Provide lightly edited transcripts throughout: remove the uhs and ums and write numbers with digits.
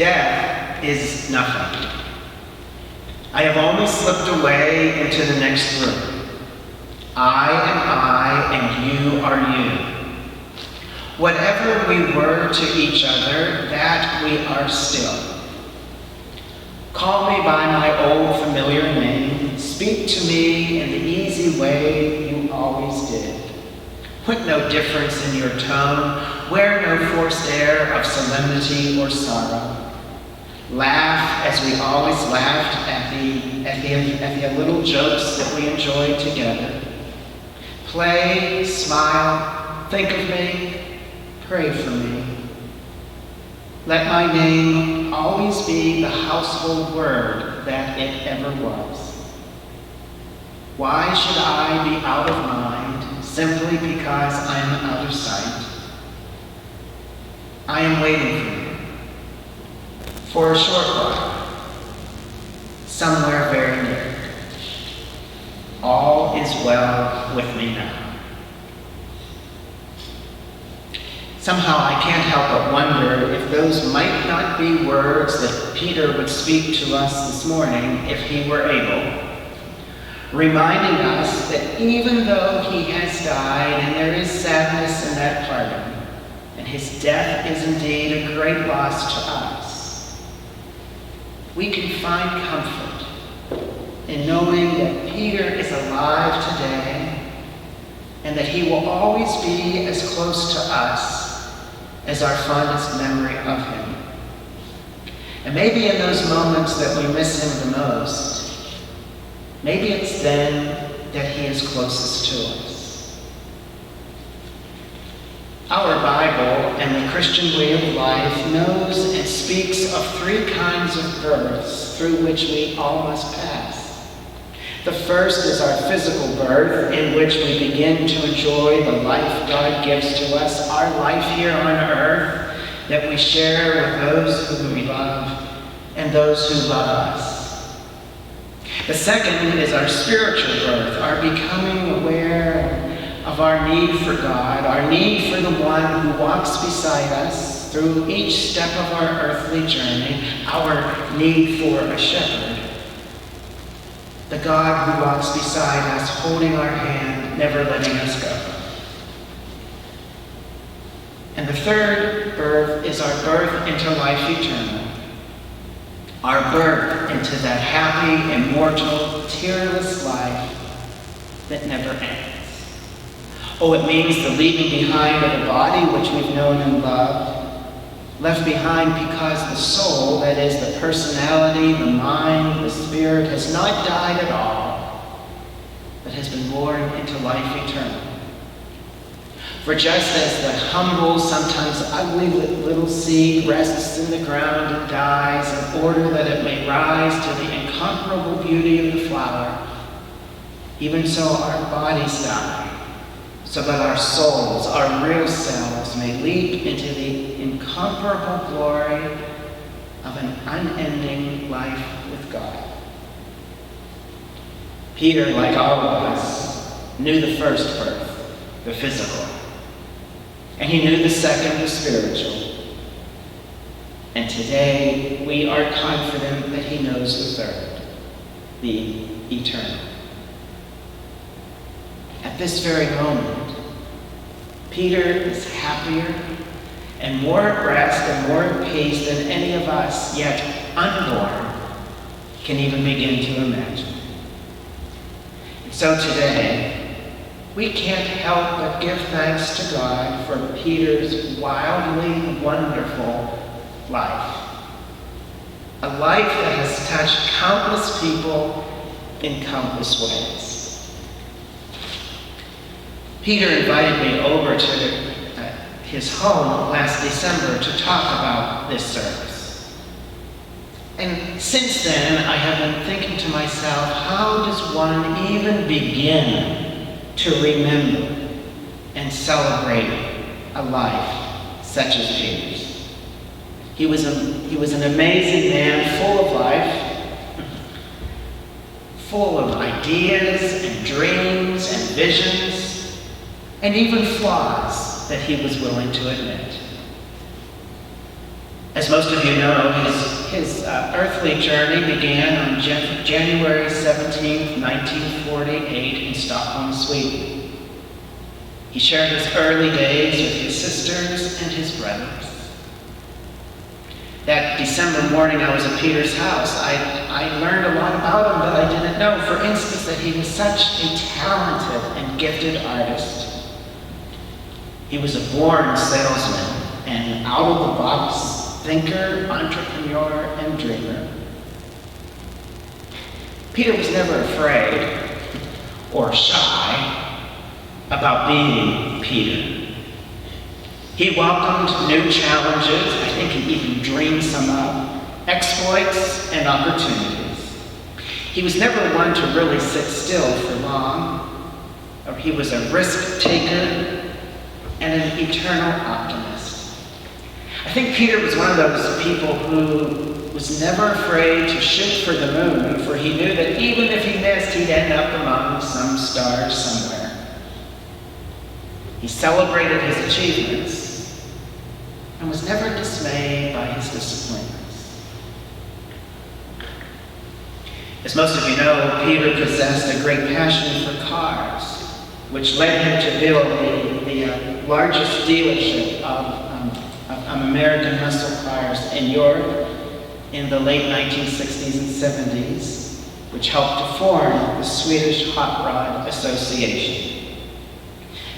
Death is nothing. I have only slipped away into the next room. I am I, and you are you. Whatever we were to each other, that we are still. Call me by my old familiar name. Speak to me in the easy way you always did. Put no difference in your tone. Wear no forced air of solemnity or sorrow. Laugh as we always laughed at the little jokes that we enjoyed together. Play, smile, think of me, pray for me. Let my name always be the household word that it ever was. Why should I be out of mind simply because I'm out of sight? I am waiting for you. For a short while, somewhere very near. All is well with me now. Somehow I can't help but wonder if those might not be words that Peter would speak to us this morning if he were able, reminding us that even though he has died and there is sadness in that pardon, and his death is indeed a great loss to us, we can find comfort in knowing that Peter is alive today and that he will always be as close to us as our fondest memory of him. And maybe in those moments that we miss him the most, maybe it's then that he is closest to us. Our Bible and the Christian way of life knows and speaks of three kinds of births through which we all must pass. The first is our physical birth, in which we begin to enjoy the life God gives to us, our life here on earth that we share with those whom we love and those who love us. The second is our spiritual birth, our becoming aware of our need for God, our need for the one who walks beside us through each step of our earthly journey, our need for a shepherd. The God who walks beside us, holding our hand, never letting us go. And the third birth is our birth into life eternal, our birth into that happy, immortal, tearless life that never ends. Oh, it means the leaving behind of a body which we've known and loved, left behind because the soul, that is the personality, the mind, the spirit, has not died at all, but has been born into life eternal. For just as the humble, sometimes ugly little seed rests in the ground and dies in order that it may rise to the incomparable beauty of the flower, even so our bodies die, so that our souls, our real selves, may leap into the incomparable glory of an unending life with God. Peter, like all of us, knew the first birth, the physical, and he knew the second, the spiritual. And today we are confident that he knows the third, the eternal. At this very moment, Peter is happier and more at rest and more at peace than any of us, yet unborn, can even begin to imagine. And so today, we can't help but give thanks to God for Peter's wildly wonderful life. A life that has touched countless people in countless ways. Peter invited me over to his home last December to talk about this service. And since then, I have been thinking to myself, how does one even begin to remember and celebrate a life such as Peter's? He was an amazing man, full of life, full of ideas and dreams and visions, and even flaws that he was willing to admit. As most of you know, his earthly journey began on January 17, 1948 in Stockholm, Sweden. He shared his early days with his sisters and his brothers. That December morning I was at Peter's house. I learned a lot about him that I didn't know. For instance, that he was such a talented and gifted artist. He was a born salesman and out-of-the-box thinker, entrepreneur, and dreamer. Peter was never afraid or shy about being Peter. He welcomed new challenges. I think he even dreamed some up, exploits and opportunities. He was never one to really sit still for long. He was a risk taker and an eternal optimist. I think Peter was one of those people who was never afraid to shoot for the moon, for he knew that even if he missed, he'd end up among some stars somewhere. He celebrated his achievements and was never dismayed by his disappointments. As most of you know, Peter possessed a great passion for cars, which led him to build the largest dealership of American muscle cars in Europe in the late 1960s and 70s, which helped to form the Swedish Hot Rod Association.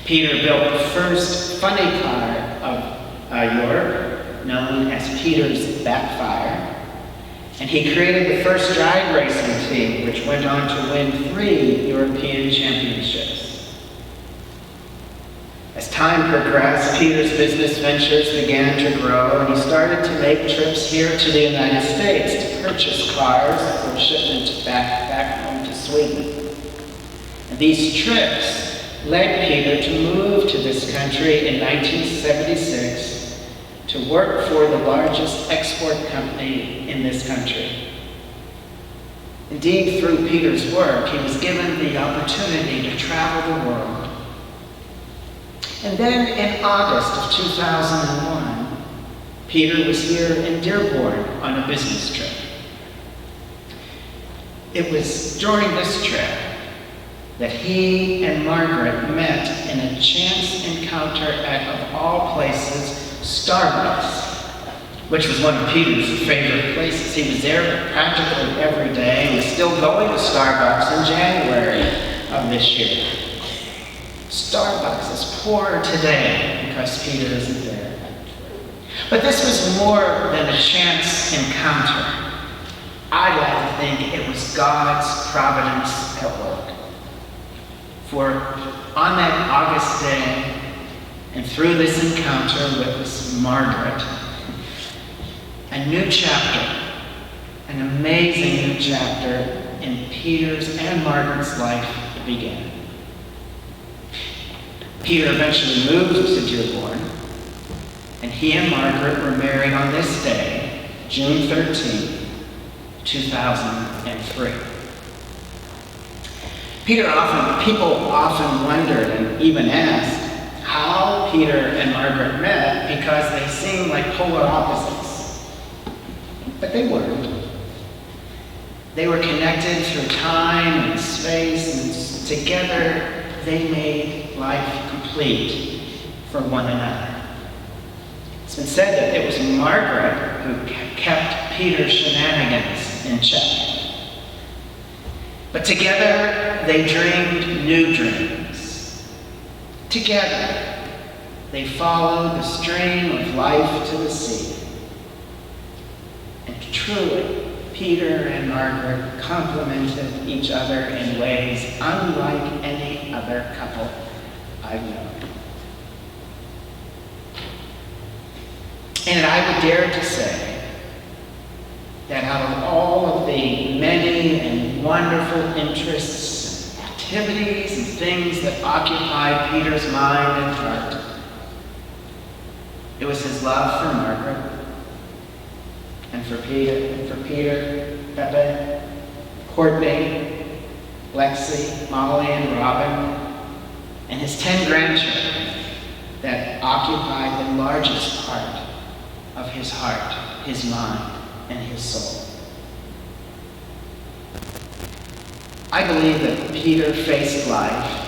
Peter built the first funny car of Europe, known as Peter's Backfire, and he created the first drag racing team, which went on to win 3 European championships. As time progressed, Peter's business ventures began to grow, and he started to make trips here to the United States to purchase cars for shipment back home to Sweden. And these trips led Peter to move to this country in 1976 to work for the largest export company in this country. Indeed, through Peter's work, he was given the opportunity to travel the world. And then in August of 2001, Peter was here in Dearborn on a business trip. It was during this trip that he and Margaret met in a chance encounter at, of all places, Starbucks, which was one of Peter's favorite places. He was there practically every day. He was still going to Starbucks in January of this year. Starbucks is poor today because Peter isn't there. But this was more than a chance encounter. I like to think it was God's providence at work. For on that August day, and through this encounter with this Margaret, a new chapter, an amazing new chapter in Peter's and Margaret's life began. Peter eventually moved to Dearborn, and he and Margaret were married on this day, June 13, 2003. People often wondered and even asked how Peter and Margaret met, because they seemed like polar opposites. But they weren't. They were connected through time and space, and together they made life complete for one another. It's been said that it was Margaret who kept Peter's shenanigans in check. But together they dreamed new dreams. Together they followed the stream of life to the sea. And truly, Peter and Margaret complemented each other in ways unlike any other couple I've known. And I would dare to say that out of all of the many and wonderful interests, activities, and things that occupied Peter's mind and heart, it was his love for Margaret, and for Peter, Pepe, Courtney, Lexi, Molly, and Robin, and his 10 grandchildren that occupied the largest part of his heart, his mind, and his soul. I believe that Peter faced life,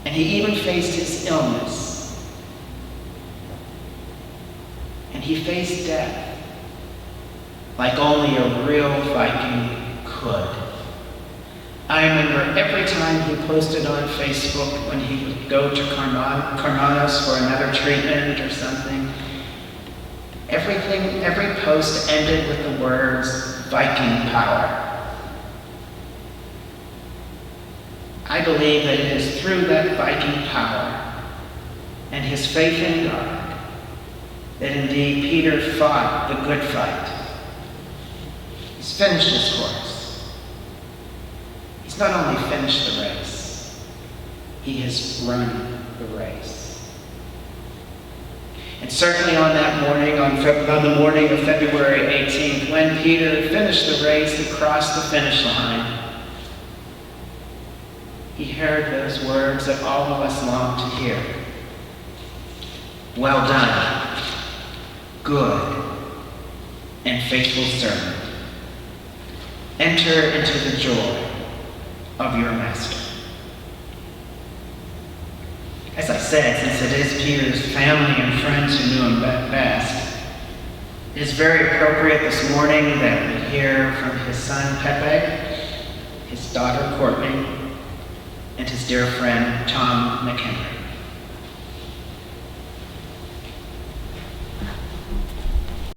and he even faced his illness, and he faced death like only a real Viking could. I remember every time he posted on Facebook when he would go to Carnanos for another treatment or something, every post ended with the words, Viking power. I believe that it is through that Viking power and his faith in God that indeed Peter fought the good fight. He's finished his course. He's not only finished the race, he has run the race. And certainly on that morning, on the morning of February 18th, when Peter finished the race and crossed the finish line, he heard those words that all of us long to hear. Well done, good and faithful servant. Enter into the joy of your master. As I said, since it is Peter's family and friends who knew him best, it is very appropriate this morning that we hear from his son Pepe, his daughter Courtney, and his dear friend Tom McHenry.